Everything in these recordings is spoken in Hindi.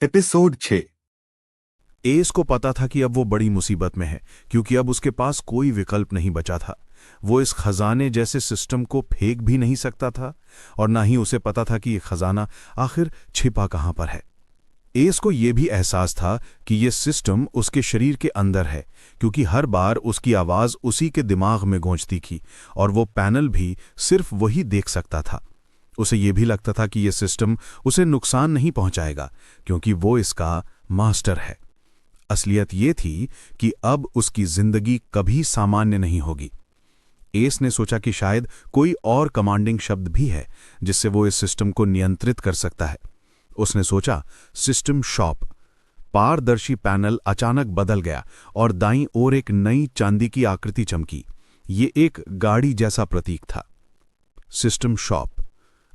एपिसोड 6। एस को पता था कि अब वो बड़ी मुसीबत में है, क्योंकि अब उसके पास कोई विकल्प नहीं बचा था। वो इस खजाने जैसे सिस्टम को फेंक भी नहीं सकता था, और ना ही उसे पता था कि ये खजाना आखिर छिपा कहां पर है। एस को यह भी एहसास था कि यह सिस्टम उसके शरीर के अंदर है, क्योंकि हर बार उसकी आवाज उसी के दिमाग में गूंजती थी, और वो पैनल भी सिर्फ वही देख सकता था। उसे यह भी लगता था कि यह सिस्टम उसे नुकसान नहीं पहुंचाएगा, क्योंकि वो इसका मास्टर है। असलियत यह थी कि अब उसकी जिंदगी कभी सामान्य नहीं होगी। एस ने सोचा कि शायद कोई और कमांडिंग शब्द भी है जिससे वो इस सिस्टम को नियंत्रित कर सकता है। उसने सोचा, सिस्टम शॉप। पारदर्शी पैनल अचानक बदल गया और दाईं ओर एक नई चांदी की आकृति चमकी। ये एक गाड़ी जैसा प्रतीक था। System shop,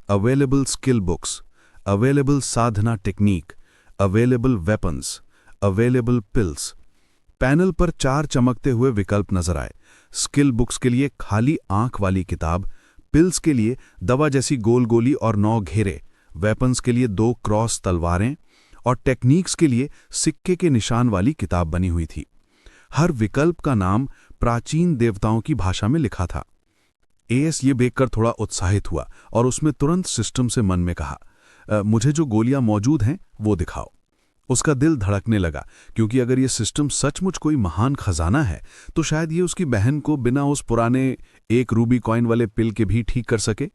available skill books, available sadhana technique, available weapons, available pills. Panel पर 4 चमकते हुए विकल्प नजर आए। स्किल बुक्स के लिए खाली आंख वाली किताब, पिल्स के लिए दवा जैसी गोल गोली और 9 घेरे, वेपन्स के लिए 2 क्रॉस तलवारें, और टेक्निक्स के लिए सिक्के के निशान वाली किताब बनी हुई थी। हर विकल्प का नाम प्राचीन देवताओं की भाषा में लिखा था। एएस ये देखकर थोड़ा उत्साहित हुआ और उसमें तुरंत सिस्टम से मन में कहा, मुझे जो गोलियां मौजूद हैं वो दिखाओ। उसका दिल धड़कने लगा, क्योंकि अगर ये सिस्टम सचमुच कोई महान खजाना है तो शायद ये उसकी बहन को बिना उस पुराने 1 रूबी कॉइन वाले पिल के भी ठीक कर सके।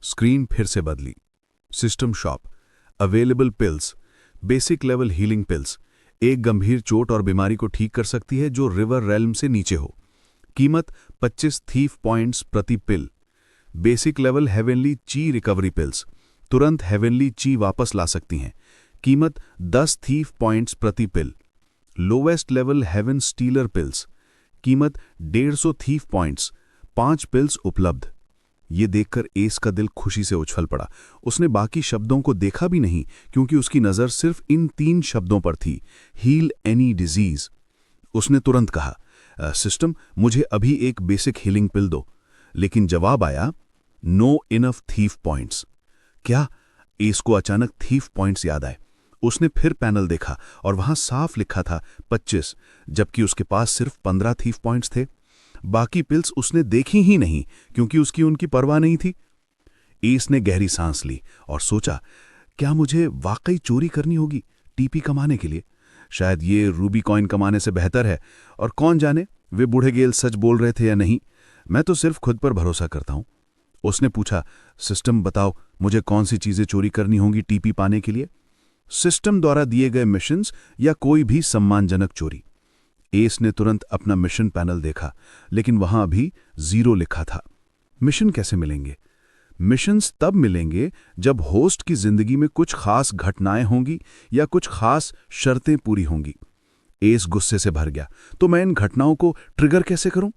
स्क्रीन फिर से बदली। System shop, available pills, basic level healing pills, एक गंभीर चोट और बीमारी को ठीक कर सकती है जो रिवर रेल्म से नीचे हो। कीमत 25 थीफ पॉइंट्स प्रति पिल। बेसिक लेवल हेवेनली ची रिकवरी पिल्स, तुरंत हेवेनली ची वापस ला सकती हैं। कीमत 10 थीफ पॉइंट्स प्रति pill. Lowest level heaven stealer pills, कीमत 150 थीफ पॉइंट्स, 5 पिल्स उपलब्ध। ये देखकर एस का दिल खुशी से उछल पड़ा। उसने बाकी शब्दों को देखा भी नहीं, क्योंकि उसकी नजर सिर्फ इन 3 शब्दों पर थी, हील एनी डिजीज। उसने तुरंत कहा, सिस्टम, मुझे अभी एक बेसिक हीलिंग पिल दो। लेकिन जवाब आया, नो इनफ थीफ पॉइंट्स। क्या? एस को अचानक थीफ पॉइंट्स याद आए। उसने फिर पैनल देखा और वहां साफ लिखा था 25, जबकि उसके पास सिर्फ 15 थीफ पॉइंट्स थे। बाकी पिल्स उसने देखी ही नहीं, क्योंकि उसकी उनकी परवाह नहीं थी। एस ने गहरी सांस ली और सोचा, क्या मुझे वाकई चोरी करनी होगी टीपी कमाने के लिए? शायद ये रूबी कॉइन कमाने से बेहतर है, और कौन जाने वे बूढ़े गेल सच बोल रहे थे या नहीं। मैं तो सिर्फ खुद पर भरोसा करता हूं। उसने पूछा, सिस्टम बताओ, मुझे कौन सी चीजें चोरी करनी होंगी टीपी पाने के लिए? सिस्टम द्वारा दिए गए मिशंस या कोई भी सम्मानजनक चोरी? एस ने तुरंत अपना मिशन पैनल देखा, लेकिन वहां अभी 0 लिखा था। मिशन कैसे मिलेंगे? मिशंस तब मिलेंगे जब होस्ट की जिंदगी में कुछ खास घटनाएं होंगी या कुछ खास शर्तें पूरी होंगी। एस गुस्से से भर गया, तो मैं इन घटनाओं को ट्रिगर कैसे करूं?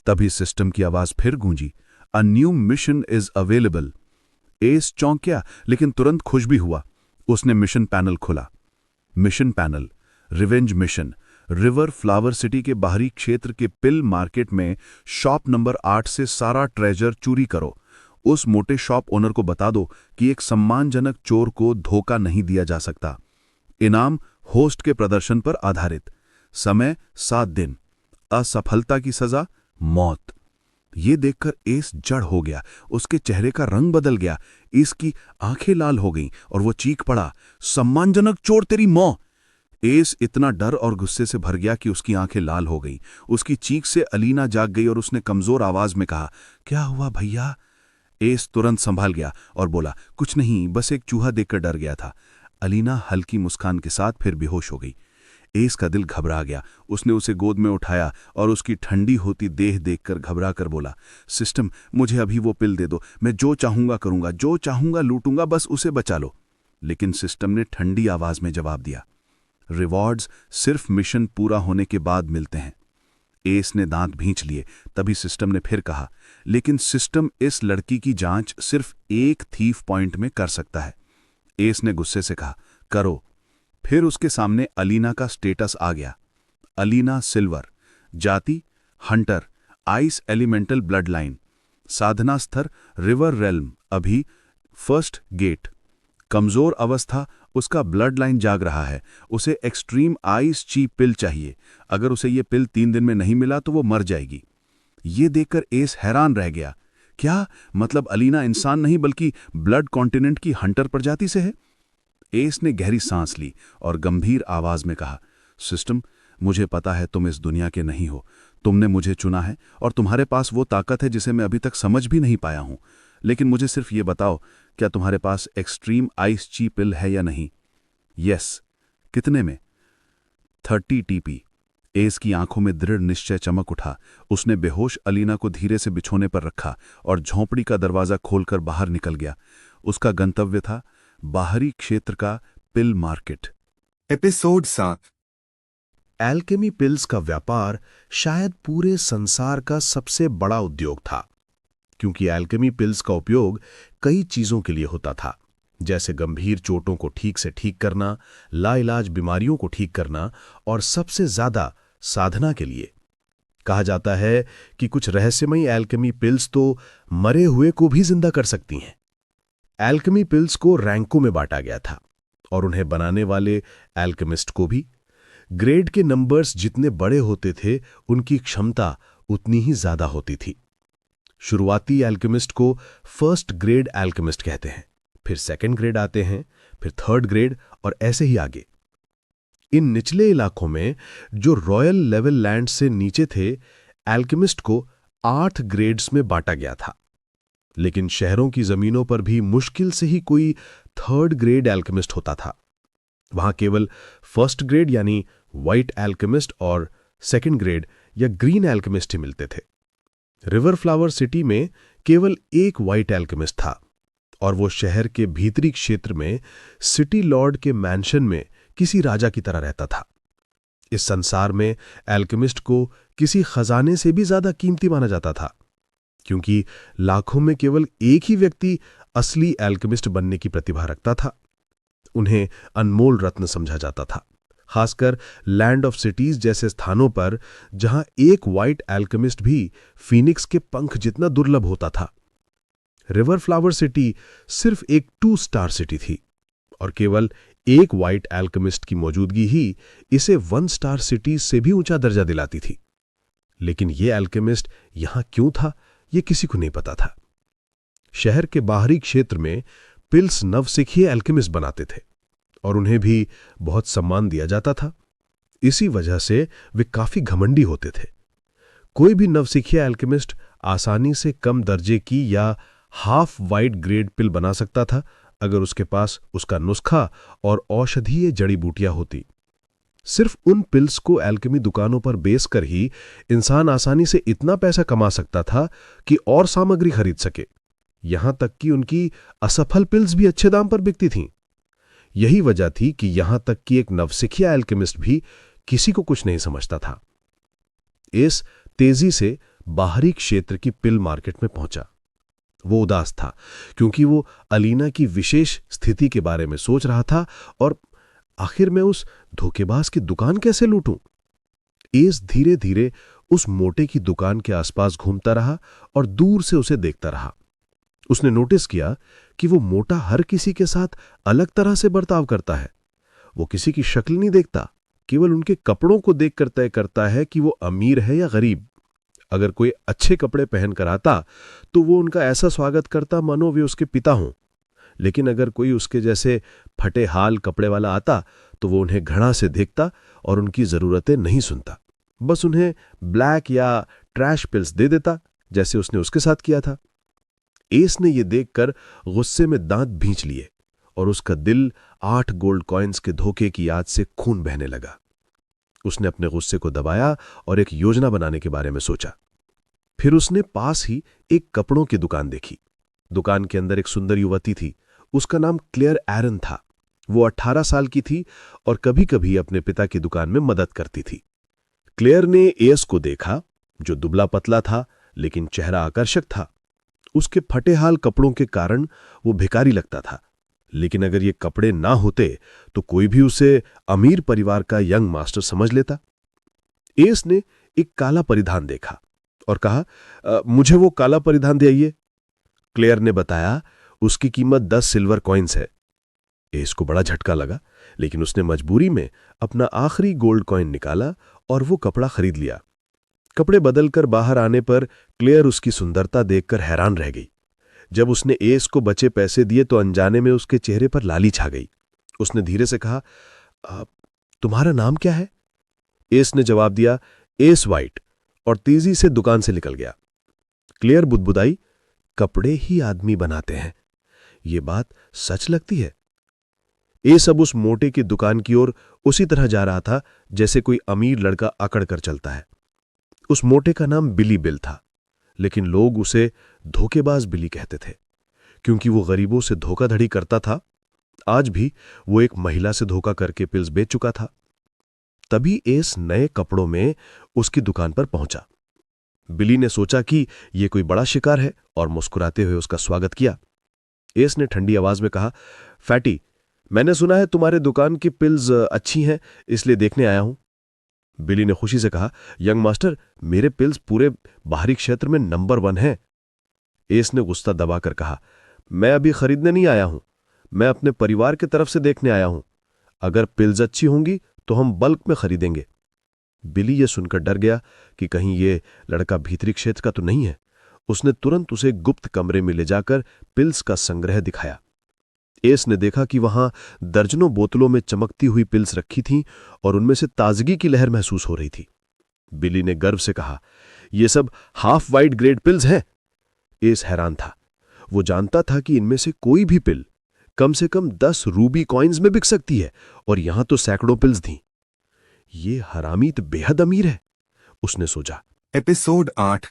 तभी सिस्टम की आवाज फिर गूंजी, a new mission is available. एस चौंकिया, लेकिन तुरंत खुश भी हुआ। उसने मिशन पैनल खोला। Mission panel, revenge mission, river flower city के बाहरी क्षेत्र के पिल मार्केट में शॉप नंबर 8 से सारा ट्रेजर चोरी करो। उस मोटे शॉप ओनर को बता दो कि एक सम्मानजनक चोर को धोखा नहीं दिया जा सकता। इनाम होस्ट के प्रदर्शन पर आधारित। समय 7 दिन। असफलता की सजा मौत। ये देखकर एस जड़ हो गया। उसके चेहरे का रंग बदल गया। इसकी आंखें लाल हो गईं और वो चीख पड़ा, सम्मानजनक चोर तेरी मौत! एस इतना डर और गुस्से से भर गया कि उसकी आंखें लाल हो गईं। उसकी चीख से अलीना जाग गई और उसने कमजोर आवाज में कहा, क्या हुआ भैया? एस तुरंत संभाल गया और बोला, कुछ नहीं, बस एक चूहा देखकर डर गया था। अलीना हल्की मुस्कान के साथ फिर बेहोश हो गई। एस का दिल घबरा गया। उसने उसे गोद में उठाया और उसकी ठंडी होती देह देखकर घबरा कर बोला, सिस्टम, मुझे अभी वो पिल दे दो। मैं जो चाहूंगा करूंगा, जो चाहूंगा लूटूंगा, बस उसे बचा लो। लेकिन सिस्टम ने ठंडी आवाज में जवाब दिया, रिवॉर्ड्स सिर्फ मिशन पूरा होने के बाद मिलते हैं। एस ने दांत भींच लिए। तभी सिस्टम ने फिर कहा, लेकिन सिस्टम, इस लड़की की जांच सिर्फ 1 थीफ पॉइंट में कर सकता है। एस ने गुस्से से कहा, करो। फिर उसके सामने अलीना का स्टेटस आ गया। अलीना सिल्वर, जाति hunter, ice elemental bloodline, साधना स्तर रिवर रेल्म, अभी फर्स्ट गेट, कमजोर अवस्था उसका ब्लड लाइन जाग रहा है, उसे एक्सट्रीम आइस ची पिल चाहिए। अगर उसे ये पिल 3 दिन में नहीं मिला तो वो मर जाएगी। ये देखकर एस हैरान रह गया। क्या मतलब अलीना इंसान नहीं बल्कि ब्लड कॉन्टिनेंट की हंटर प्रजाति से है? एस ने गहरी सांस ली और गंभीर आवाज में कहा, सिस्टम, मुझे पता है तुम इस दुनिया के नहीं हो। तुमने मुझे चुना है और तुम्हारे पास वो ताकत है जिसे मैं अभी तक समझ भी नहीं पाया हूं। लेकिन मुझे सिर्फ ये बताओ, क्या तुम्हारे पास एक्सट्रीम आइस ची पिल है या नहीं? यस। कितने में? 30 टीपी। एस की आंखों में दृढ़ निश्चय चमक उठा। उसने बेहोश अलीना को धीरे से बिछोने पर रखा और झोंपड़ी का दरवाजा खोलकर बाहर निकल गया। उसका गंतव्य था बाहरी क्षेत्र का पिल मार्केट। एपिसोड 7। एल्केमी पिल्स का व्यापार शायद पूरे संसार का सबसे बड़ा उद्योग था, क्योंकि एल्केमी पिल्स का उपयोग कई चीजों के लिए होता था, जैसे गंभीर चोटों को ठीक से ठीक करना, लाइलाज बीमारियों को ठीक करना और सबसे ज्यादा साधना के लिए। कहा जाता है कि कुछ रहस्यमयी एल्केमी पिल्स तो मरे हुए को भी जिंदा कर सकती हैं। एल्केमी पिल्स को रैंकों में बांटा गया था और उन्हें बनाने वाले एल्केमिस्ट को भी। ग्रेड के नंबर्स जितने बड़े होते थे, उनकी क्षमता उतनी ही ज्यादा होती थी। शुरुआती एल्केमिस्ट को फर्स्ट ग्रेड एल्केमिस्ट कहते हैं, फिर सेकंड ग्रेड आते हैं, फिर थर्ड ग्रेड और ऐसे ही आगे। इन निचले इलाकों में जो रॉयल लेवल लैंड से नीचे थे, एल्केमिस्ट को 8 ग्रेड्स में बांटा गया था। लेकिन शहरों की जमीनों पर भी मुश्किल से ही कोई थर्ड ग्रेड एल्केमिस्ट होता था। वहां केवल फर्स्ट ग्रेड यानी व्हाइट एल्केमिस्ट और सेकंड ग्रेड या ग्रीन एल्केमिस्ट ही मिलते थे। रिवर फ्लावर सिटी में केवल एक व्हाइट एल्केमिस्ट था और वो शहर के भीतरी क्षेत्र में सिटी लॉर्ड के मैंशन में किसी राजा की तरह रहता था। इस संसार में एल्केमिस्ट को किसी खजाने से भी ज्यादा कीमती माना जाता था, क्योंकि लाखों में केवल एक ही व्यक्ति असली एल्केमिस्ट बनने की प्रतिभा रखता था। उन्हें अनमोल रत्न समझा जाता था, खासकर लैंड ऑफ सिटीज जैसे स्थानों पर, जहां एक व्हाइट एल्केमिस्ट भी फीनिक्स के पंख जितना दुर्लभ होता था। रिवर फ्लावर सिटी सिर्फ एक 2 स्टार सिटी थी और केवल एक व्हाइट एल्केमिस्ट की मौजूदगी ही इसे 1 स्टार सिटी से भी ऊंचा दर्जा दिलाती थी। लेकिन यह एल्केमिस्ट यहां क्यों था, यह किसी को नहीं पता था। शहर के बाहरी क्षेत्र में पिल्स नवसिखिए एल्केमिस्ट बनाते थे और उन्हें भी बहुत सम्मान दिया जाता था। इसी वजह से वे काफी घमंडी होते थे। कोई भी नवसिखिए एल्केमिस्ट आसानी से कम दर्जे की या हाफ वाइट ग्रेड पिल बना सकता था, अगर उसके पास उसका नुस्खा और औषधीय जड़ी बूटियां होती। सिर्फ उन पिल्स को एल्केमी दुकानों पर बेचकर ही इंसान आसानी से इतना पैसा कमा सकता था कि और सामग्री खरीद सके। यहां तक कि उनकी असफल पिल्स भी अच्छे दाम पर बिकती थीं। यही वजह थी कि यहां तक कि एक नवसिखिया एल्केमिस्ट भी किसी को कुछ नहीं समझता था। इस तेजी से बाहरी क्षेत्र की पिल मार्केट में पहुंचा। वो उदास था, क्योंकि वो अलीना की विशेष स्थिति के बारे में सोच रहा था और आखिर मैं उस धोखेबाज की दुकान कैसे लूटूं? एस धीरे धीरे उस मोटे की दुकान के आसपास घूमता रहा और दूर से उसे देखता रहा। उसने नोटिस किया कि वो मोटा हर किसी के साथ अलग तरह से बर्ताव करता है। वो किसी की शक्ल नहीं देखता, केवल उनके कपड़ों को देखकर तय करता है कि वो अमीर है या गरीब। अगर कोई अच्छे कपड़े पहनकर आता तो वो उनका ऐसा स्वागत करता मानो वे उसके पिता हों, लेकिन अगर कोई उसके जैसे फटे हाल कपड़े वाला आता तो वो उन्हें घृणा से देखता और उनकी जरूरतें नहीं सुनता। बस उन्हें ब्लैक या ट्रैश पिल्स दे देता, जैसे उसने उसके साथ किया था। एस ने यह देखकर गुस्से में दांत भींच लिए और उसका दिल 8 गोल्ड कॉइन्स के धोखे की याद से खून बहने लगा। उसने अपने गुस्से को दबाया और एक योजना बनाने के बारे में सोचा। फिर उसने पास ही एक कपड़ों की दुकान देखी। दुकान के अंदर एक सुंदर युवती थी। उसका नाम क्लेयर एरन था। वो 18 साल की थी और कभी कभी अपने पिता की दुकान में मदद करती थी। क्लेयर ने एस को देखा, जो दुबला पतला था लेकिन चेहरा आकर्षक था। उसके फटे हाल कपड़ों के कारण वो भिखारी लगता था, लेकिन अगर ये कपड़े ना होते तो कोई भी उसे अमीर परिवार का यंग मास्टर समझ लेता। एस ने एक काला परिधान देखा और कहा, मुझे वो काला परिधान दे आइए। क्लेयर ने बताया, उसकी कीमत 10 सिल्वर कॉइन्स है। एस को बड़ा झटका लगा, लेकिन उसने मजबूरी में अपना आखिरी गोल्ड कॉइन निकाला और वो कपड़ा खरीद लिया। कपड़े बदलकर बाहर आने पर क्लेयर उसकी सुंदरता देखकर हैरान रह गई। जब उसने एस को बचे पैसे दिए तो अनजाने में उसके चेहरे पर लाली छा गई। उसने धीरे से कहा, तुम्हारा नाम क्या है? एस ने जवाब दिया, एस वाइट, और तेजी से दुकान से निकल गया। क्लेयर बुदबुदाई, कपड़े ही आदमी बनाते हैं, ये बात सच लगती है। एस अब उस मोटे की दुकान की ओर उसी तरह जा रहा था जैसे कोई अमीर लड़का अकड़ कर चलता है। उस मोटे का नाम बिली बिल था, लेकिन लोग उसे धोखेबाज बिली कहते थे, क्योंकि वो गरीबों से धोखाधड़ी करता था। आज भी वो एक महिला से धोखा करके पिल्स बेच चुका था। तभी एस नए कपड़ों में उसकी दुकान पर पहुंचा। बिली ने सोचा कि यह कोई बड़ा शिकार है और मुस्कुराते हुए उसका स्वागत किया। एस ने ठंडी आवाज में कहा, फैटी, मैंने सुना है तुम्हारे दुकान की पिल्स अच्छी हैं, इसलिए देखने आया हूं। बिली ने खुशी से कहा, यंग मास्टर, मेरे पिल्स पूरे बाहरी क्षेत्र में नंबर 1 हैं। एस ने गुस्सा दबाकर कहा, मैं अभी खरीदने नहीं आया हूं, मैं अपने परिवार की तरफ से देखने आया हूं। अगर पिल्स अच्छी होंगी तो हम बल्क में खरीदेंगे। बिली यह सुनकर डर गया कि कहीं ये लड़का भीतरी क्षेत्र का तो नहीं है। उसने तुरंत उसे गुप्त कमरे में ले जाकर पिल्स का संग्रह दिखाया। एस ने देखा कि वहां दर्जनों बोतलों में चमकती हुई पिल्स रखी थीं और उनमें से ताजगी की लहर महसूस हो रही थी। बिली ने गर्व से कहा, यह सब हाफ वाइट ग्रेड पिल्स हैं। एस हैरान था। वो जानता था कि इनमें से कोई भी पिल कम से कम 10 रूबी कॉइन्स में बिक सकती है, और यहां तो सैकड़ों पिल्स थीं। ये हरामी तो बेहद अमीर है, उसने सोचा। एपिसोड 8।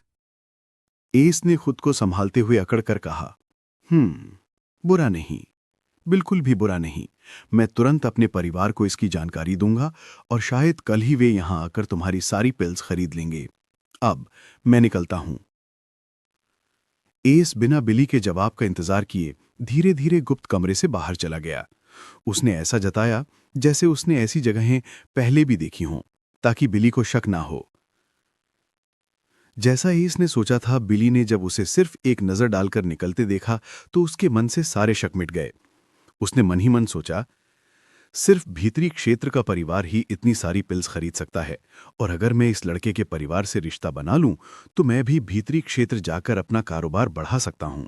एस ने खुद को संभालते हुए अकड़कर कहा, बुरा नहीं, बिल्कुल भी बुरा नहीं। मैं तुरंत अपने परिवार को इसकी जानकारी दूंगा और शायद कल ही वे यहां आकर तुम्हारी सारी पिल्स खरीद लेंगे। अब मैं निकलता हूं। एस बिना बिली के जवाब का इंतजार किए धीरे धीरे गुप्त कमरे से बाहर चला गया। उसने ऐसा जताया जैसे उसने ऐसी जगहें पहले भी देखी हों, ताकि बिली को शक ना हो। जैसा एस ने सोचा था, बिली ने जब उसे सिर्फ एक नजर डालकर निकलते देखा तो उसके मन से सारे शक मिट गए। उसने मन ही मन सोचा, सिर्फ भीतरी क्षेत्र का परिवार ही इतनी सारी पिल्स खरीद सकता है, और अगर मैं इस लड़के के परिवार से रिश्ता बना लूं तो मैं भी भीतरी क्षेत्र जाकर अपना कारोबार बढ़ा सकता हूं।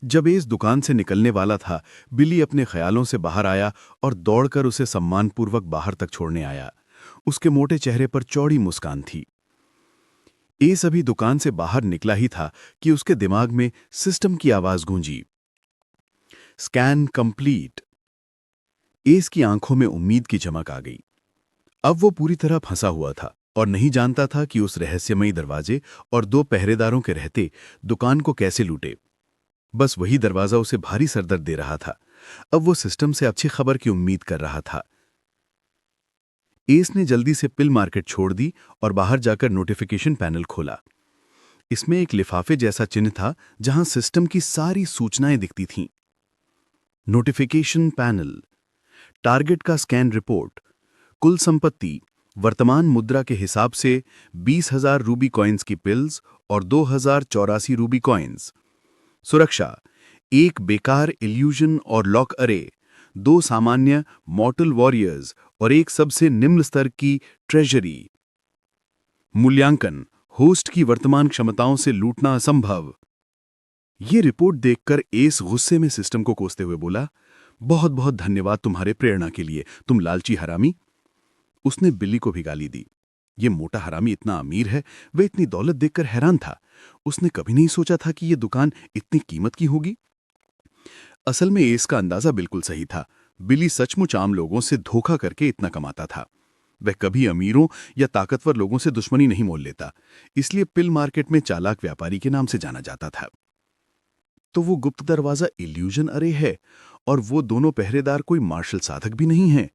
जब एस दुकान से निकलने वाला था, बिली अपने ख्यालों से बाहर आया और दौड़कर उसे सम्मानपूर्वक बाहर तक छोड़ने आया। उसके मोटे चेहरे पर चौड़ी मुस्कान थी। एस अभी दुकान से बाहर निकला ही था कि उसके दिमाग में सिस्टम की आवाज गूंजी, स्कैन कंप्लीट। एस की आंखों में उम्मीद की चमक आ गई। अब वो पूरी तरह फंसा हुआ था और नहीं जानता था कि उस रहस्यमयी दरवाजे और 2 पहरेदारों के रहते दुकान को कैसे लूटे। बस वही दरवाजा उसे भारी सरदर्द दे रहा था। अब वो सिस्टम से अच्छी खबर की उम्मीद कर रहा था। एस ने जल्दी से पिल मार्केट छोड़ दी और बाहर जाकर नोटिफिकेशन पैनल खोला। इसमें एक लिफाफे जैसा चिन्ह था जहां सिस्टम की सारी सूचनाएं दिखती थीं। नोटिफिकेशन पैनल, टारगेट का स्कैन रिपोर्ट, कुल संपत्ति वर्तमान मुद्रा के हिसाब से 20,000 रूबी कॉइन्स की पिल्स और 2,084 रूबी कॉइन्स। सुरक्षा, एक बेकार इल्यूजन और लॉक अरे, 2 सामान्य मॉर्टल वॉरियर्स और एक सबसे निम्न स्तर की ट्रेजरी। मूल्यांकन, होस्ट की वर्तमान क्षमताओं से लूटना असंभव। ये रिपोर्ट देखकर एस गुस्से में सिस्टम को कोसते हुए बोला, बहुत बहुत धन्यवाद तुम्हारे प्रेरणा के लिए, तुम लालची हरामी। उसने बिली को भी गाली दी। ये मोटा हरामी इतना अमीर है, वह इतनी दौलत देखकर हैरान था। उसने कभी नहीं सोचा था कि यह दुकान इतनी कीमत की होगी। असल में एस का अंदाजा बिल्कुल सही था। बिली सचमुच आम लोगों से धोखा करके इतना कमाता था। वह कभी अमीरों या ताकतवर लोगों से दुश्मनी नहीं मोल लेता, इसलिए पिल मार्केट में चालाक व्यापारी के नाम से जाना जाता था। तो वो गुप्त दरवाजा इल्यूजन अरे है और वो दोनों पहरेदार कोई मार्शल साधक भी नहीं है।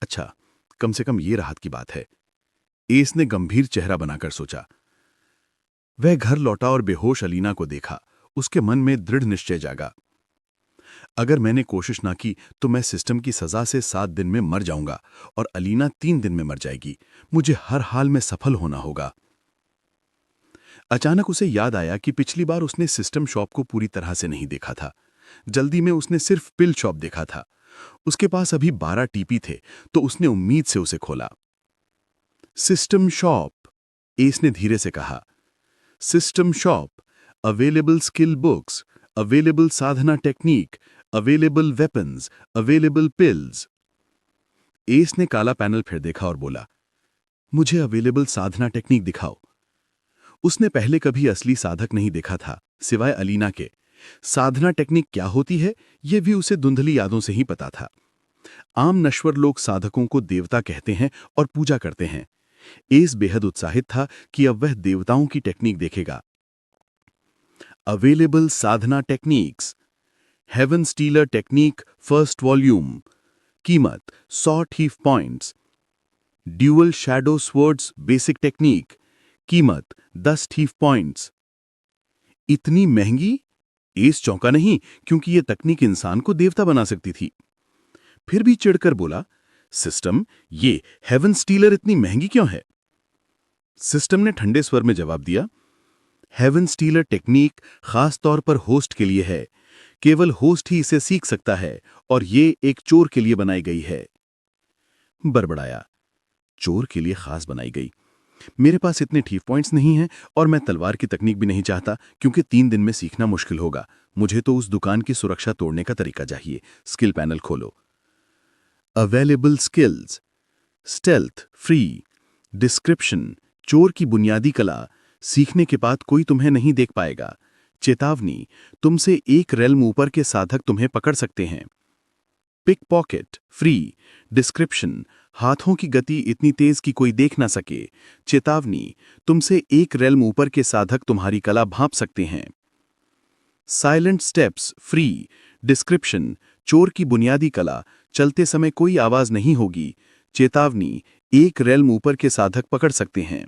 अच्छा, कम से कम ये राहत की बात है। एस ने गंभीर चेहरा बनाकर सोचा। वह घर लौटा और बेहोश अलीना को देखा। उसके मन में दृढ़ निश्चय जागा, अगर मैंने कोशिश ना की तो मैं सिस्टम की सजा से 7 दिन में मर जाऊंगा और अलीना 3 दिन में मर जाएगी। मुझे हर हाल में सफल होना होगा। अचानक उसे याद आया कि पिछली बार उसने सिस्टम शॉप को पूरी तरह से नहीं देखा था। जल्दी में उसने सिर्फ पिल शॉप देखा था। उसके पास अभी 12 टीपी थे, तो उसने उम्मीद से उसे खोला। सिस्टम शॉप, एस ने धीरे से कहा। System shop, available skill books, available sadhana technique, available weapons, available pills. एस ने काला पैनल फिर देखा और बोला, मुझे अवेलेबल साधना टेक्निक दिखाओ। उसने पहले कभी असली साधक नहीं देखा था, सिवाय अलीना के। साधना टेक्निक क्या होती है, यह भी उसे धुंधली यादों से ही पता था। आम नश्वर लोग साधकों को देवता कहते हैं और पूजा करते हैं। एस बेहद उत्साहित था कि अब वह देवताओं की टेक्निक देखेगा। Available sadhana techniques, heaven stealer technique first volume, कीमत 100 thief points. Dual shadow swords basic technique, कीमत 10 ठीफ पॉइंट्स। इतनी महंगी? एस चौंका नहीं, क्योंकि यह तकनीक इंसान को देवता बना सकती थी। फिर भी चिढ़कर बोला, सिस्टम, ये हेवन स्टीलर इतनी महंगी क्यों है? सिस्टम ने ठंडे स्वर में जवाब दिया, हेवन स्टीलर टेक्निक खास तौर पर होस्ट के लिए है। केवल होस्ट ही इसे सीख सकता है और ये एक चोर के लिए बनाई गई है। बड़बड़ाया, चोर के लिए खास बनाई गई? मेरे पास इतने ठीफ पॉइंट्स नहीं हैं और मैं तलवार की तकनीक भी नहीं चाहता, क्योंकि 3 दिन में सीखना मुश्किल होगा। मुझे तो उस दुकान की सुरक्षा तोड़ने का तरीका चाहिए। स्किल पैनल खोलो। Available skills, stealth free, description, चोर की बुनियादी कला, सीखने के बाद कोई तुम्हें नहीं देख पाएगा। चेतावनी, तुमसे एक रेल्म ऊपर के साधक तुम्हें पकड़ सकते हैं। पिक पॉकेट फ्री, डिस्क्रिप्शन, हाथों की गति इतनी तेज कि कोई देख ना सके। चेतावनी, तुमसे एक रेल्म ऊपर के साधक तुम्हारी कला भांप सकते हैं। साइलेंट स्टेप्स फ्री, डिस्क्रिप्शन, चोर की बुनियादी कला, चलते समय कोई आवाज नहीं होगी। चेतावनी, एक रेल्म ऊपर के साधक पकड़ सकते हैं।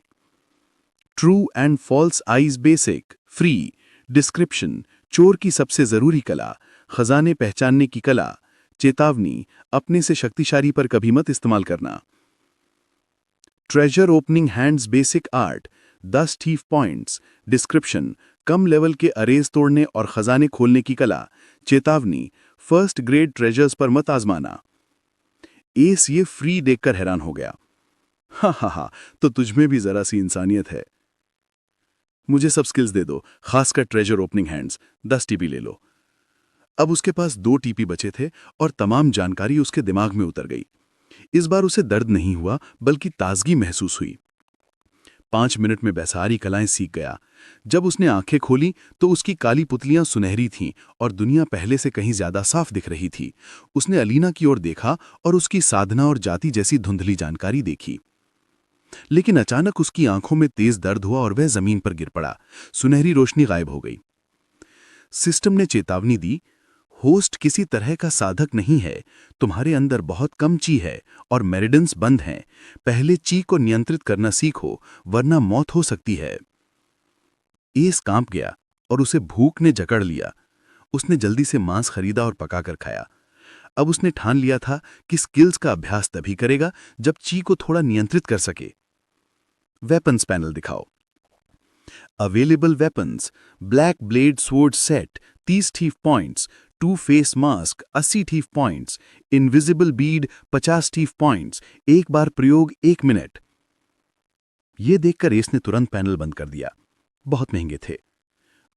True and false eyes basic free, description, चोर की सबसे जरूरी कला, खजाने पहचानने की कला। चेतावनी, अपने से शक्तिशाली पर कभी मत इस्तेमाल करना। Treasure opening hands basic art, 10 thief points. Description, कम लेवल के अरेज तोड़ने और खजाने खोलने की कला। चेतावनी, फर्स्ट ग्रेड ट्रेजर्स पर मत आजमाना। एस ये फ्री देखकर हैरान हो गया। हा, तो तुझमें भी जरा सी इंसानियत है। मुझे सब स्किल्स दे दो, खासकर ट्रेजर ओपनिंग हैंड्स। 10 टीपी ले लो। अब उसके पास 2 टीपी बचे थे और तमाम जानकारी उसके दिमाग में उतर गई। इस बार उसे दर्द नहीं हुआ, बल्कि ताजगी महसूस हुई। 5 मिनट में वह सारी कलाएं सीख गया। जब उसने आंखें खोली तो उसकी काली पुतलियां सुनहरी थीं और दुनिया पहले से कहीं ज्यादा साफ दिख रही थी। उसने अलीना की ओर देखा और उसकी साधना और जाति जैसी धुंधली जानकारी देखी। लेकिन अचानक उसकी आंखों में तेज दर्द हुआ और वह जमीन पर गिर पड़ा। सुनहरी रोशनी गायब हो गई। सिस्टम ने चेतावनी दी, होस्ट किसी तरह का साधक नहीं है। तुम्हारे अंदर बहुत कम ची है और मेरिडन्स बंद हैं। पहले ची को नियंत्रित करना सीखो, वरना मौत हो सकती है। एस कांप गया और उसे भूख ने जकड़ लिया। उसने जल्दी से मांस खरीदा और पकाकर खाया। अब उसने ठान लिया था कि स्किल्स का अभ्यास तभी करेगा जब ची को थोड़ा नियंत्रित कर सके। वेपन्स पैनल दिखाओ। Available weapons, black blade sword set 30 thief points, 2 face mask 80 thief points, invisible bead 50 thief points, एक बार प्रयोग 1 मिनट। यह देखकर एस ने तुरंत पैनल बंद कर दिया। बहुत महंगे थे।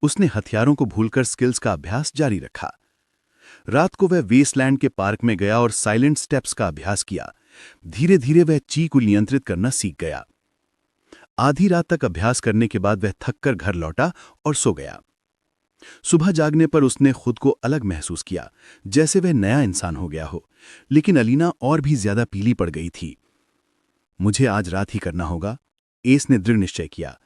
उसने हथियारों को भूलकर स्किल्स का अभ्यास जारी रखा। रात को वह वेस्टलैंड के पार्क में गया और साइलेंट स्टेप्स का अभ्यास किया। धीरे धीरे वह ची को नियंत्रित करना सीख गया। आधी रात तक अभ्यास करने के बाद वह थककर घर लौटा और सो गया। सुबह जागने पर उसने खुद को अलग महसूस किया, जैसे वह नया इंसान हो गया हो। लेकिन अलीना और भी ज्यादा पीली पड़ गई थी। मुझे आज रात ही करना होगा, एस ने दृढ़ निश्चय किया।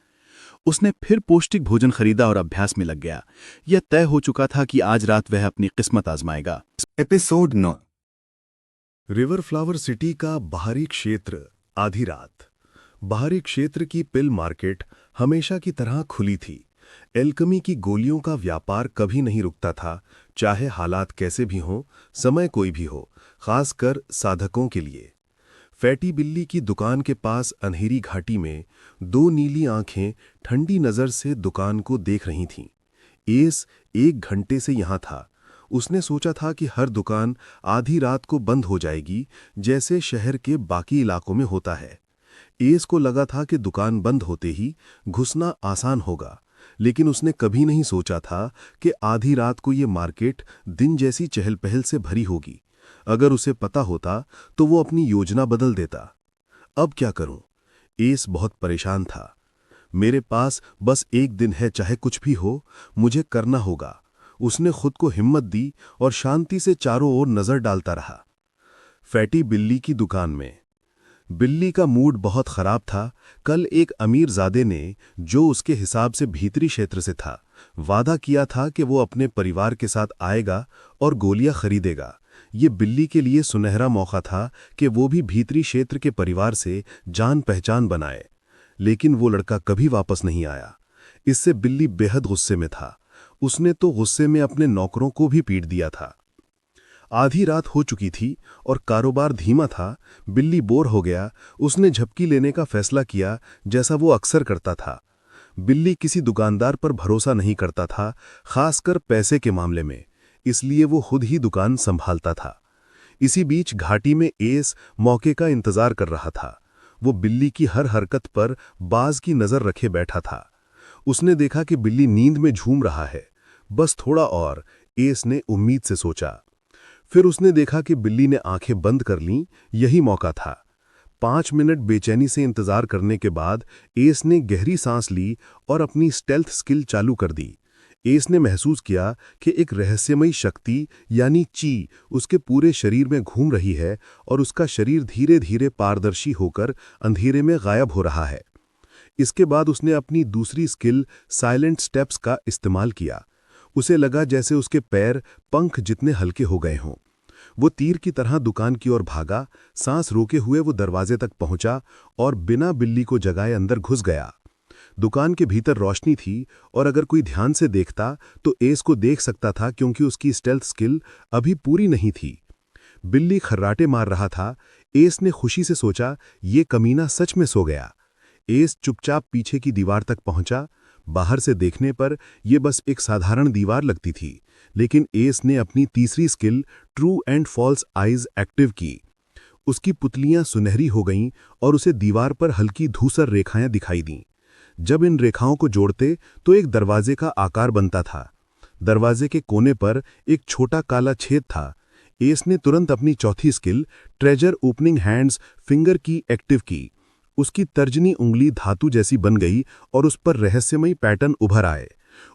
उसने फिर पौष्टिक भोजन खरीदा और अभ्यास में लग गया। यह तय हो चुका था कि आज रात वह अपनी किस्मत आजमाएगा। एपिसोड 9। रिवर फ्लावर सिटी का बाहरी क्षेत्र। आधी रात। बाहरी क्षेत्र की पिल मार्केट हमेशा की तरह खुली थी। एल्केमी की गोलियों का व्यापार कभी नहीं रुकता था, चाहे हालात कैसे भी हों, समय कोई भी हो, खासकर साधकों के लिए। फैटी बिल्ली की दुकान के पास अंधेरी घाटी में 2 नीली आंखें ठंडी नजर से दुकान को देख रही थीं। एस 1 घंटे से यहां था। उसने सोचा था कि हर दुकान आधी रात को बंद हो जाएगी, जैसे शहर के बाकी इलाकों में होता है। एस को लगा था कि दुकान बंद होते ही घुसना आसान होगा, लेकिन उसने कभी नहीं सोचा था कि आधी रात को ये मार्केट दिन जैसी चहल पहल से भरी होगी। अगर उसे पता होता तो वो अपनी योजना बदल देता। अब क्या करूं? एस बहुत परेशान था। मेरे पास बस एक दिन है, चाहे कुछ भी हो, मुझे करना होगा। उसने खुद को हिम्मत दी और शांति से चारों ओर नजर डालता रहा। फैटी बिल्ली की दुकान में बिल्ली का मूड बहुत खराब था। कल एक अमीरजादे ने, जो उसके हिसाब से भीतरी क्षेत्र से था, वादा किया था कि वो अपने परिवार के साथ आएगा और गोलियां खरीदेगा। ये बिल्ली के लिए सुनहरा मौका था कि वो भी भीतरी क्षेत्र के परिवार से जान पहचान बनाए। लेकिन वो लड़का कभी वापस नहीं आया। इससे बिल्ली बेहद गुस्से में था। उसने तो गुस्से में अपने नौकरों को भी पीट दिया था। आधी रात हो चुकी थी और कारोबार धीमा था। बिल्ली बोर हो गया। उसने झपकी लेने का फैसला किया, जैसा वो अक्सर करता था। बिल्ली किसी दुकानदार पर भरोसा नहीं करता था, खासकर पैसे के मामले में। इसलिए वो खुद ही दुकान संभालता था। इसी बीच घाटी में एस मौके का इंतजार कर रहा था। वो बिल्ली की हर हरकत पर बाज की नजर रखे बैठा था। उसने देखा कि बिल्ली नींद में झूम रहा है। बस थोड़ा और, एस ने उम्मीद से सोचा। फिर उसने देखा कि बिल्ली ने आंखें बंद कर लीं। यही मौका था। 5 मिनट बेचैनी से इंतजार करने के बाद एस ने गहरी सांस ली और अपनी स्टेल्थ स्किल चालू कर दी। एस ने महसूस किया कि एक रहस्यमयी शक्ति यानी ची उसके पूरे शरीर में घूम रही है और उसका शरीर धीरे धीरे पारदर्शी होकर अंधेरे में गायब हो रहा है। इसके बाद उसने अपनी दूसरी स्किल साइलेंट स्टेप्स का इस्तेमाल किया। उसे लगा जैसे उसके पैर पंख जितने हल्के हो गए हों। वो तीर की तरह दुकान की ओर भागा। सांस रोके हुए वो दरवाजे तक पहुंचा और बिना बिल्ली को जगाए अंदर घुस गया। दुकान के भीतर रोशनी थी और अगर कोई ध्यान से देखता तो एस को देख सकता था, क्योंकि उसकी स्टेल्थ स्किल अभी पूरी नहीं थी। बिल्ली खर्राटे मार रहा था। एस ने खुशी से सोचा, ये कमीना सच में सो गया। एस चुपचाप पीछे की दीवार तक पहुंचा। बाहर से देखने पर यह बस एक साधारण दीवार लगती थी, लेकिन एस ने अपनी तीसरी skill true and false eyes active की। उसकी पुतलियां सुनहरी हो गईं और उसे दीवार पर हल्की धूसर रेखाएं दिखाई दीं। जब इन रेखाओं को जोड़ते तो एक दरवाजे का आकार बनता था। दरवाजे के कोने पर एक छोटा काला छेद था। एस ने तुरंत अपनी चौथी skill treasure opening hands finger की एक्टिव की। उसकी तर्जनी उंगली धातु जैसी बन गई और उस पर रहस्यमयी पैटर्न उभर आए।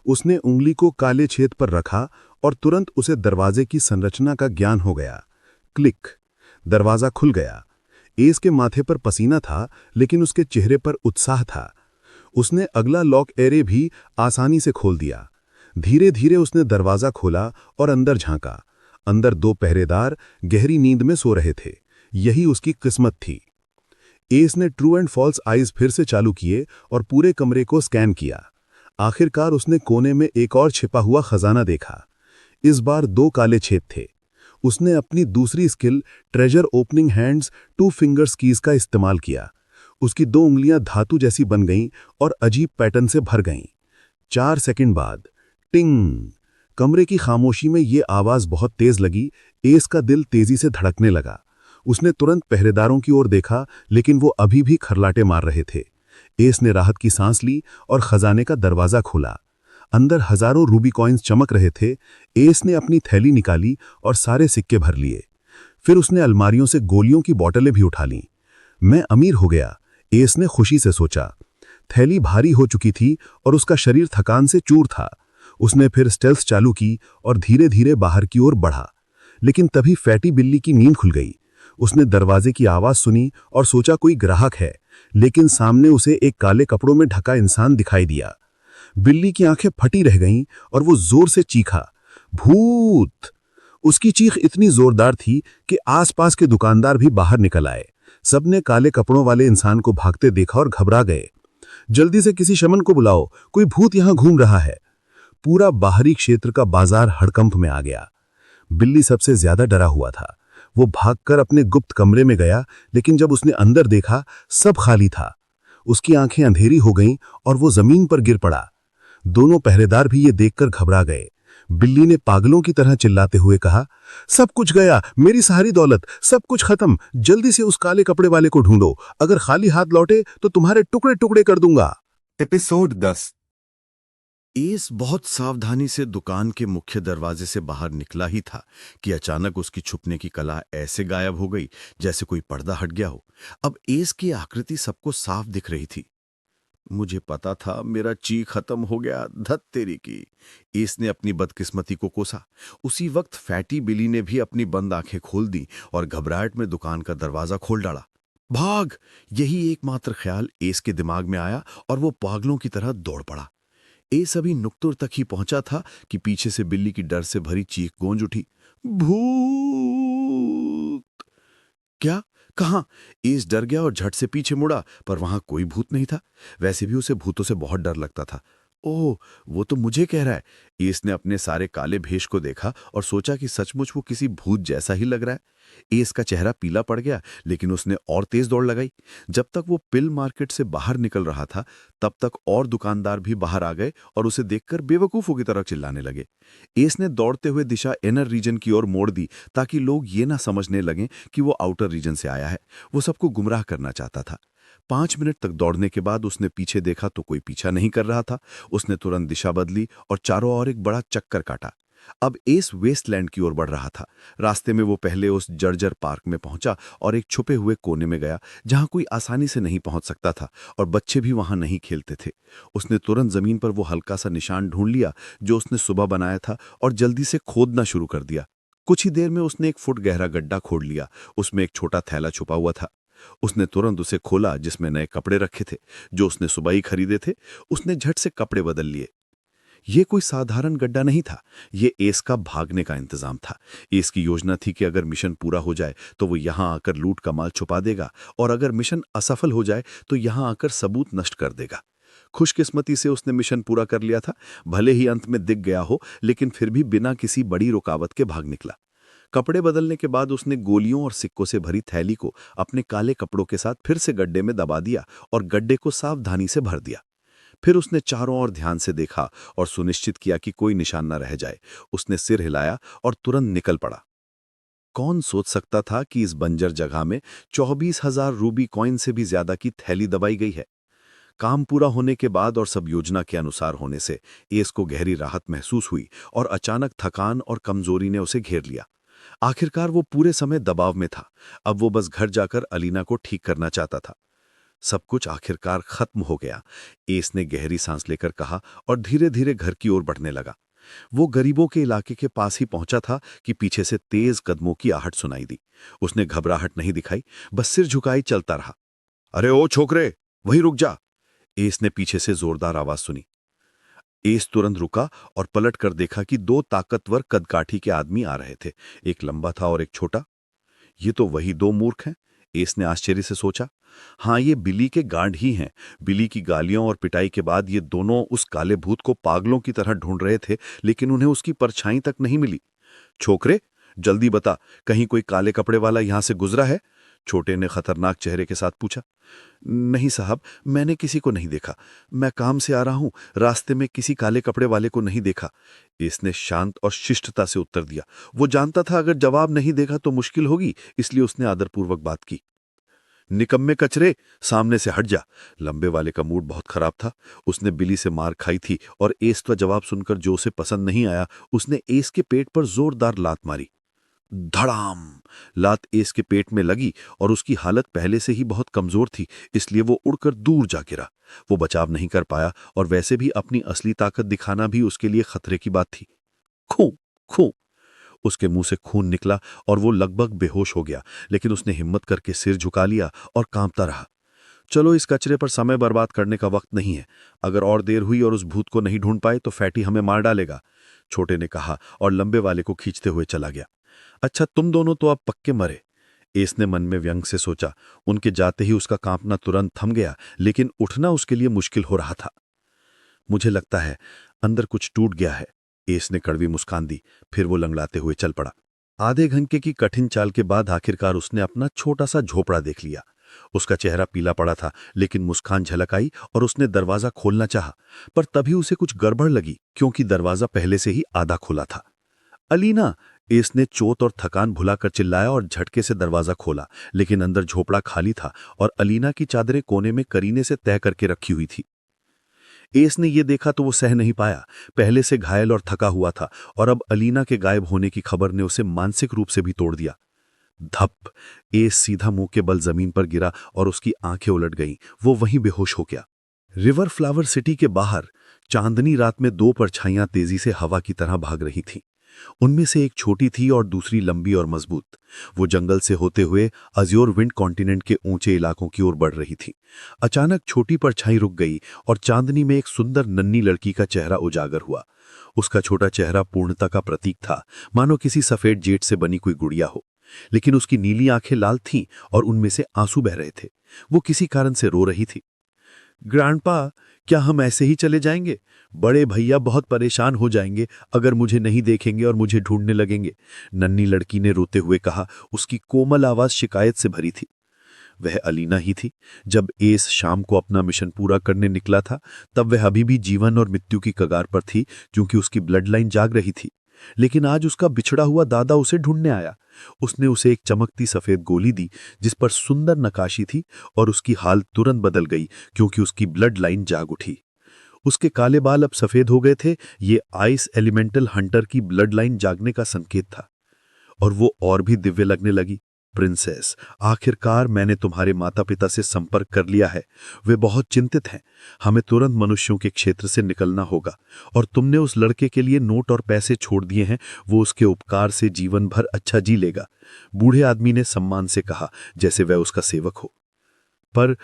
उसने उंगली को काले छेद पर रखा और तुरंत उसे दरवाजे की संरचना का ज्ञान हो गया। क्लिक, दरवाजा खुल गया। एस के माथे पर पसीना था, लेकिन उसके चेहरे पर उत्साह था। उसने अगला लॉक एरे भी आसानी से खोल दिया। धीरे धीरे उसने दरवाजा खोला और अंदर झांका। अंदर 2 पहरेदार गहरी नींद में सो रहे थे। यही उसकी किस्मत थी। एस ने ट्रू एंड फॉल्स आइज फिर से चालू किए और पूरे कमरे को स्कैन किया। आखिरकार उसने कोने में एक और छिपा हुआ खजाना देखा। इस बार 2 काले छेद थे। उसने अपनी दूसरी skill treasure opening hands 2 fingers keys का इस्तेमाल किया। उसकी 2 उंगलियां धातु जैसी बन गईं और अजीब पैटर्न से भर गईं। 4 सेकंड बाद टिंग, कमरे की खामोशी में ये आवाज बहुत तेज लगी। एस का दिल तेजी से धड़कने लगा। उसने तुरंत पहरेदारों की ओर देखा, लेकिन वो अभी भी खर्राटे मार रहे थे। एस ने राहत की सांस ली और खजाने का दरवाजा खोला। अंदर हजारों रूबी कॉइन्स चमक रहे थे। एस ने अपनी थैली निकाली और सारे सिक्के भर लिए। फिर उसने अलमारियों से गोलियों की बोतलें भी उठा लीं। मैं अमीर हो गया, एस ने खुशी से सोचा। थैली भारी हो चुकी थी और उसका शरीर थकान से चूर था। उसने फिर स्टेल्थ चालू की और धीरे धीरे बाहर की ओर बढ़ा। लेकिन तभी फैटी बिल्ली की नींद खुल गई। उसने दरवाजे की आवाज सुनी और सोचा कोई ग्राहक है, लेकिन सामने उसे एक काले कपड़ों में ढका इंसान दिखाई दिया। बिल्ली की आंखें फटी रह गईं और वो जोर से चीखा, भूत! उसकी चीख इतनी जोरदार थी कि आसपास के दुकानदार भी बाहर निकल आए। सबने काले कपड़ों वाले इंसान को भागते देखा और घबरा गए। जल्दी से किसी शमन को बुलाओ, कोई भूत यहां घूम रहा है। पूरा बाहरी क्षेत्र का बाजार हड़कंप में आ गया। बिल्ली सबसे ज्यादा डरा हुआ था। वो भागकर अपने गुप्त कमरे में गया, लेकिन जब उसने अंदर देखा, सब खाली था। उसकी आंखें अंधेरी हो गईं और वो जमीन पर गिर पड़ा। दोनों पहरेदार भी ये देखकर घबरा गए। बिल्ली ने पागलों की तरह चिल्लाते हुए कहा, सब कुछ गया, मेरी सारी दौलत, सब कुछ खत्म। जल्दी से उस काले कपड़े वाले को ढूंढो। अगर खाली हाथ लौटे तो तुम्हारे टुकड़े टुकड़े कर दूंगा। एपिसोड 10। एस बहुत सावधानी से दुकान के मुख्य दरवाजे से बाहर निकला ही था कि अचानक उसकी छुपने की कला ऐसे गायब हो गई जैसे कोई पर्दा हट गया हो। अब एस की आकृति सबको साफ दिख रही थी। मुझे पता था मेरा ची खत्म हो गया, धत तेरी की। एस ने अपनी बदकिस्मती को कोसा। उसी वक्त फैटी बिली ने भी अपनी बंद आंखें खोल दी और घबराहट में दुकान का दरवाजा खोल डाला। भाग! यही एकमात्र ख्याल एस के दिमाग में आया और वो पागलों की तरह दौड़ पड़ा। एस अभी नुक्तुर तक ही पहुंचा था कि पीछे से बिल्ली की डर से भरी चीख गूंज उठी, भूत! क्या? कहां? एस डर गया और झट से पीछे मुड़ा, पर वहां कोई भूत नहीं था। वैसे भी उसे भूतों से बहुत डर लगता था। ओह, वो तो मुझे कह रहा है। एस ने अपने सारे काले भेष को देखा और सोचा कि सचमुच वो किसी भूत जैसा ही लग रहा है। एस का चेहरा पीला पड़ गया, लेकिन उसने और तेज दौड़ लगाई। जब तक वो पिल मार्केट से बाहर निकल रहा था, तब तक और दुकानदार भी बाहर आ गए और उसे देखकर बेवकूफों की तरह चिल्लाने लगे। एस ने दौड़ते हुए दिशा इनर रीजन की ओर मोड़ दी ताकि लोग ये ना समझने लगें कि वो आउटर रीजन से आया है। वो सबको गुमराह करना चाहता था। 5 मिनट तक दौड़ने के बाद उसने पीछे देखा तो कोई पीछा नहीं कर रहा था। उसने तुरंत दिशा बदली और चारों ओर एक बड़ा चक्कर काटा। अब एस वेस्टलैंड की ओर बढ़ रहा था। रास्ते में वो पहले उस जर्जर पार्क में पहुंचा और एक छुपे हुए कोने में गया जहां कोई आसानी से नहीं पहुंच सकता था और बच्चे भी वहां नहीं खेलते थे। उसने तुरंत जमीन पर वो हल्का सा निशान ढूंढ लिया जो उसने सुबह बनाया था और जल्दी से खोदना शुरू कर दिया। कुछ ही देर में उसने 1 फुट गहरा गड्ढा खोद लिया। उसमें एक छोटा थैला छुपा हुआ था। उसने तुरंत उसे खोला, जिसमें नए कपड़े रखे थे जो उसने सुबह ही खरीदे थे। उसने झट से कपड़े बदल लिए। ये कोई साधारण गड्ढा नहीं था, ये एस का भागने का इंतजाम था। एस की योजना थी कि अगर मिशन पूरा हो जाए तो वो यहां आकर लूट का माल छुपा देगा और अगर मिशन असफल हो जाए तो यहां आकर सबूत नष्ट कर देगा। खुशकिस्मती से उसने मिशन पूरा कर लिया था। भले ही अंत में दिख गया हो, लेकिन फिर भी बिना किसी बड़ी रुकावट के भाग निकला। कपड़े बदलने के बाद उसने गोलियों और सिक्कों से भरी थैली को अपने काले कपड़ों के साथ फिर से गड्ढे में दबा दिया और गड्ढे को सावधानी से भर दिया। फिर उसने चारों ओर ध्यान से देखा और सुनिश्चित किया कि कोई निशान न रह जाए। उसने सिर हिलाया और तुरंत निकल पड़ा। कौन सोच सकता था कि इस बंजर जगह में 24,000 रूबी कॉइन से भी ज्यादा की थैली दबाई गई है। काम पूरा होने के बाद और सब योजना के अनुसार होने से एस को गहरी राहत महसूस हुई और अचानक थकान और कमजोरी ने उसे घेर लिया। आखिरकार वो पूरे समय दबाव में था। अब वो बस घर जाकर अलीना को ठीक करना चाहता था। सब कुछ आखिरकार खत्म हो गया, एस ने गहरी सांस लेकर कहा और धीरे धीरे घर की ओर बढ़ने लगा। वो गरीबों के इलाके के पास ही पहुंचा था कि पीछे से तेज कदमों की आहट सुनाई दी। उसने घबराहट नहीं दिखाई, बस सिर झुकाई चलता रहा। अरे ओ छोकरे, वहीं रुक जा! एस ने पीछे से जोरदार आवाज सुनी। एस तुरंत रुका और पलट कर देखा कि 2 ताकतवर कदकाठी के आदमी आ रहे थे। एक लंबा था और एक छोटा। ये तो वही 2 मूर्ख हैं, एस ने आश्चर्य से सोचा। हाँ, ये बिली के गांड ही हैं। बिली की गालियों और पिटाई के बाद ये दोनों उस काले भूत को पागलों की तरह ढूंढ रहे थे, लेकिन उन्हें उसकी परछाई तक नहीं मिली। छोकरे, जल्दी बता, कहीं कोई काले कपड़े वाला यहां से गुजरा है? छोटे ने खतरनाक चेहरे के साथ पूछा। नहीं साहब, मैंने किसी को नहीं देखा। मैं काम से आ रहा हूं, रास्ते में किसी काले कपड़े वाले को नहीं देखा। इसने शांत और शिष्टता से उत्तर दिया। वो जानता था अगर जवाब नहीं देखा तो मुश्किल होगी, इसलिए उसने आदरपूर्वक बात की। निकम्मे कचरे, सामने से हट जा! लंबे वाले का मूड बहुत खराब था। उसने बिली से मार खाई थी और एस का जवाब सुनकर जो उसे पसंद नहीं आया, उसने एस के पेट पर जोरदार लात मारी। धड़ाम! लात एस के पेट में लगी और उसकी हालत पहले से ही बहुत कमजोर थी, इसलिए वो उड़कर दूर जा गिरा। वो बचाव नहीं कर पाया और वैसे भी अपनी असली ताकत दिखाना भी उसके लिए खतरे की बात थी। खूं खूं! उसके मुंह से खून निकला और वो लगभग बेहोश हो गया, लेकिन उसने हिम्मत करके सिर झुका लिया और कांपता रहा। चलो, इस कचरे पर समय बर्बाद करने का वक्त नहीं है। अगर और देर हुई और उस भूत को नहीं ढूंढ पाए तो फैटी हमें मार डालेगा, छोटे ने कहा और लंबे वाले को खींचते हुए चला गया। अच्छा, तुम दोनों तो अब पक्के मरे, एस ने मन में व्यंग से सोचा। उनके जाते ही उसका कांपना तुरंत थम गया, लेकिन उठना उसके लिए मुश्किल हो रहा था। मुझे लगता है अंदर कुछ टूट गया है, एस ने कड़वी मुस्कान दी। फिर वो लंगड़ाते हुए चल पड़ा। आधे घंटे की कठिन चाल के बाद आखिरकार उसने अपना छोटा सा झोपड़ा देख लिया। उसका चेहरा पीला पड़ा था, लेकिन मुस्कान झलक आई और उसने दरवाजा खोलना चाहा, पर तभी उसे कुछ गड़बड़ लगी क्योंकि दरवाजा पहले से ही आधा खुला था। अलीना! एस ने चोट और थकान भुलाकर चिल्लाया और झटके से दरवाजा खोला, लेकिन अंदर झोपड़ा खाली था और अलीना की चादरें कोने में करीने से तय करके रखी हुई थी। एस ने यह देखा तो वो सह नहीं पाया। पहले से घायल और थका हुआ था और अब अलीना के गायब होने की खबर ने उसे मानसिक रूप से भी तोड़ दिया। धप! एस सीधा मुंह के बल जमीन पर गिरा और उसकी आंखें उलट गईं। वो वहीं बेहोश हो गया। रिवर फ्लावर सिटी के बाहर चांदनी रात में दो परछाइयां तेजी से हवा की तरह भाग रही थीं। उनमें से एक छोटी थी और दूसरी लंबी और मजबूत। वो जंगल से होते हुए अज्योर विंड कॉन्टिनेंट के ऊंचे इलाकों की ओर बढ़ रही थी। अचानक छोटी परछाई रुक गई और चांदनी में एक सुंदर नन्ही लड़की का चेहरा उजागर हुआ। उसका छोटा चेहरा पूर्णता का प्रतीक था, मानो किसी सफेद जेट से बनी कोई गुड़िया हो। लेकिन उसकी नीली आंखें लाल थीं और उनमें से आंसू बह रहे थे। वो किसी कारण से रो रही थी। ग्रैंडपा, क्या हम ऐसे ही चले जाएंगे? बड़े भैया बहुत परेशान हो जाएंगे अगर मुझे नहीं देखेंगे और मुझे ढूंढने लगेंगे, नन्ही लड़की ने रोते हुए कहा। उसकी कोमल आवाज शिकायत से भरी थी। वह अलीना ही थी। जब एस शाम को अपना मिशन पूरा करने निकला था, तब वह अभी भी जीवन और मृत्यु की कगार पर थी, क्योंकि उसकी ब्लड लाइन जाग रही थी। लेकिन आज उसका बिछड़ा हुआ दादा उसे ढूंढने आया। उसने उसे एक चमकती सफेद गोली दी जिस पर सुंदर नकाशी थी और उसकी हालत तुरंत बदल गई क्योंकि उसकी ब्लड लाइन जाग उठी। उसके काले बाल अब सफेद हो गए थे। ये आइस एलिमेंटल हंटर की ब्लड लाइन जागने का संकेत था और वो और भी दिव्य लगने लगी। प्रिंसेस, आखिरकार मैंने तुम्हारे माता पिता से संपर्क कर लिया है। वे बहुत चिंतित हैं। हमें तुरंत मनुष्यों के क्षेत्र से निकलना होगा और तुमने उस लड़के के लिए नोट और पैसे छोड़ दिए हैं। वो उसके उपकार से जीवन भर अच्छा जी लेगा, बूढ़े आदमी ने सम्मान से कहा, जैसे वह उसका सेवक हो। पर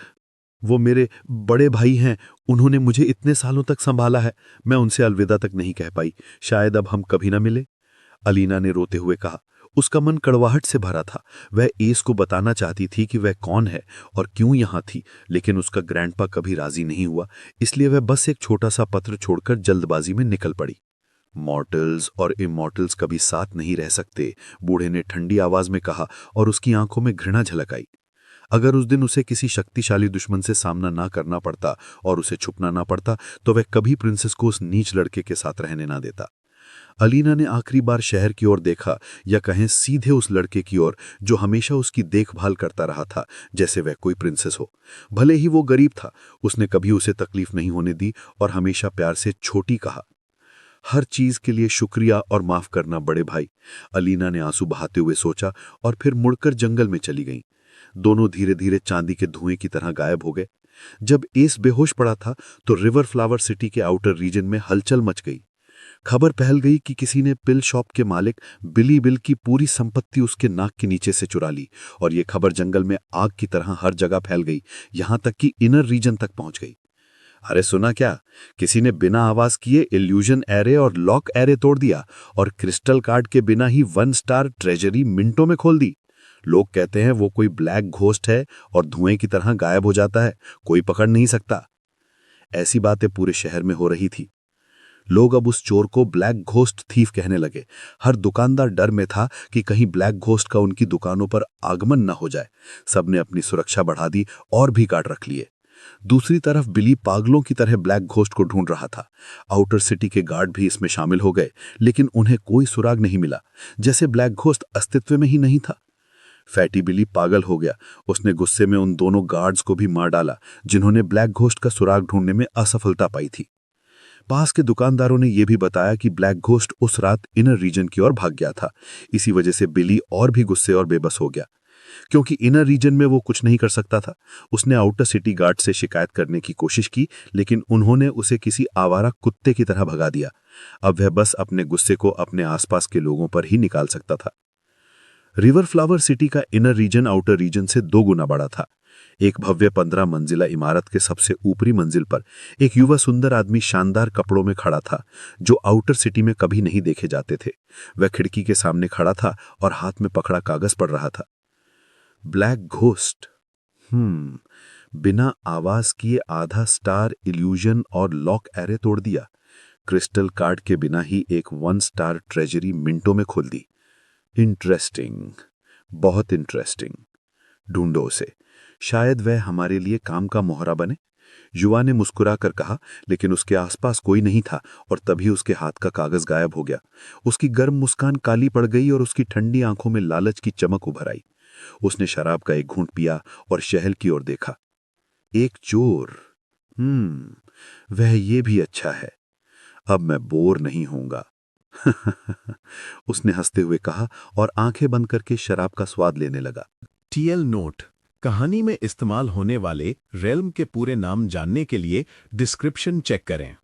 वो मेरे बड़े भाई हैं। उन्होंने मुझे इतने सालों तक संभाला है। मैं उनसे अलविदा तक नहीं कह पाई। शायद अब हम कभी ना मिले, अलीना ने रोते हुए कहा। उसका मन कड़वाहट से भरा था। वह एस को बताना चाहती थी कि वह कौन है और क्यों यहाँ थी, लेकिन उसका ग्रैंडपा कभी राजी नहीं हुआ। इसलिए वह बस एक छोटा सा पत्र छोड़कर जल्दबाजी में निकल पड़ी। मॉर्टल्स और इमॉर्टल्स कभी साथ नहीं रह सकते, बूढ़े ने ठंडी आवाज में कहा और उसकी आंखों में घृणा झलक आई। अगर उस दिन उसे किसी शक्तिशाली दुश्मन से सामना ना करना पड़ता और उसे छुपना ना पड़ता, तो वह कभी प्रिंसेस को उस नीच लड़के के साथ रहने ना देता। अलीना ने आखिरी बार शहर की ओर देखा, या कहें सीधे उस लड़के की ओर जो हमेशा उसकी देखभाल करता रहा था जैसे वह कोई प्रिंसेस हो। भले ही वो गरीब था, उसने कभी उसे तकलीफ नहीं होने दी और हमेशा प्यार से छोटी कहा। हर चीज के लिए शुक्रिया और माफ करना बड़े भाई, अलीना ने आंसू बहाते हुए सोचा और फिर मुड़कर जंगल में चली गईं। दोनों धीरे धीरे चांदी के धुएं की तरह गायब हो गए। जब एस बेहोश पड़ा था तो रिवर फ्लावर सिटी के आउटर रीजन में हलचल मच गई। खबर फैल गई कि किसी ने पिल शॉप के मालिक बिली बिल की पूरी संपत्ति उसके नाक के नीचे से चुरा ली और यह खबर जंगल में आग की तरह हर जगह फैल गई, यहां तक कि इनर रीजन तक पहुंच गई। अरे सुना क्या? किसी ने बिना आवाज किए इल्यूजन एरे और लॉक एरे तोड़ दिया और क्रिस्टल कार्ड के बिना ही 1 स्टार ट्रेजरी मिनटों में खोल दी। लोग कहते हैं वो कोई ब्लैक घोस्ट है और धुएं की तरह गायब हो जाता है, कोई पकड़ नहीं सकता। ऐसी बातें पूरे शहर में हो रही थी। लोग अब उस चोर को ब्लैक घोस्ट थीफ कहने लगे। हर दुकानदार डर में था कि कहीं ब्लैक घोस्ट का उनकी दुकानों पर आगमन न हो जाए। सबने अपनी सुरक्षा बढ़ा दी और भी गार्ड रख लिए। दूसरी तरफ बिली पागलों की तरह ब्लैक घोस्ट को ढूंढ रहा था। आउटर सिटी के गार्ड भी इसमें शामिल हो गए, लेकिन उन्हें कोई सुराग नहीं मिला, जैसे ब्लैक घोस्ट अस्तित्व में ही नहीं था। फैटी बिली पागल हो गया। उसने गुस्से में उन दोनों गार्ड्स को भी मार डाला जिन्होंने ब्लैक घोस्ट का सुराग ढूंढने में असफलता पाई थी। पास के दुकानदारों ने यह भी बताया कि ब्लैक घोस्ट उस रात इनर रीजन की ओर भाग गया था। इसी वजह से बिली और भी गुस्से और बेबस हो गया, क्योंकि इनर रीजन में वो कुछ नहीं कर सकता था। उसने आउटर सिटी गार्ड से शिकायत करने की कोशिश की, लेकिन उन्होंने उसे किसी आवारा कुत्ते की तरह भगा दिया। अब वह बस अपने गुस्से को अपने आसपास के लोगों पर ही निकाल सकता था। रिवर फ्लावर सिटी का इनर रीजन आउटर रीजन से 2 गुना बड़ा था। एक भव्य 15 मंजिला इमारत के सबसे ऊपरी मंजिल पर एक युवा सुंदर आदमी शानदार कपड़ों में खड़ा था, जो आउटर सिटी में कभी नहीं देखे जाते थे। वह खिड़की के सामने खड़ा था और हाथ में पकड़ा कागज पढ़ रहा था। ब्लैक घोस्ट, बिना आवाज किए आधा स्टार इल्यूजन और लॉक एरे तोड़ दिया। क्रिस्टल कार्ड के बिना ही एक 1 स्टार ट्रेजरी मिनटों में खोल दी। इंटरेस्टिंग, बहुत इंटरेस्टिंग। ढूंढो उसे। शायद वह हमारे लिए काम का मोहरा बने। युवा ने मुस्कुरा कर कहा, लेकिन उसके आसपास कोई नहीं था और तभी उसके हाथ का कागज गायब हो गया। उसकी गर्म मुस्कान काली पड़ गई और उसकी ठंडी आंखों में लालच की चमक उभर आई। उसने शराब का एक घूंट पिया और शहर की ओर देखा। एक चोर। वह ये भी अच्छा है। अब मैं बोर नहीं होऊंगा। उसने हंसते हुए कहा और आंखें बंद करके शराब का स्वाद लेने लगा। TL नोट: कहानी में इस्तेमाल होने वाले रेल्म के पूरे नाम जानने के लिए डिस्क्रिप्शन चेक करें।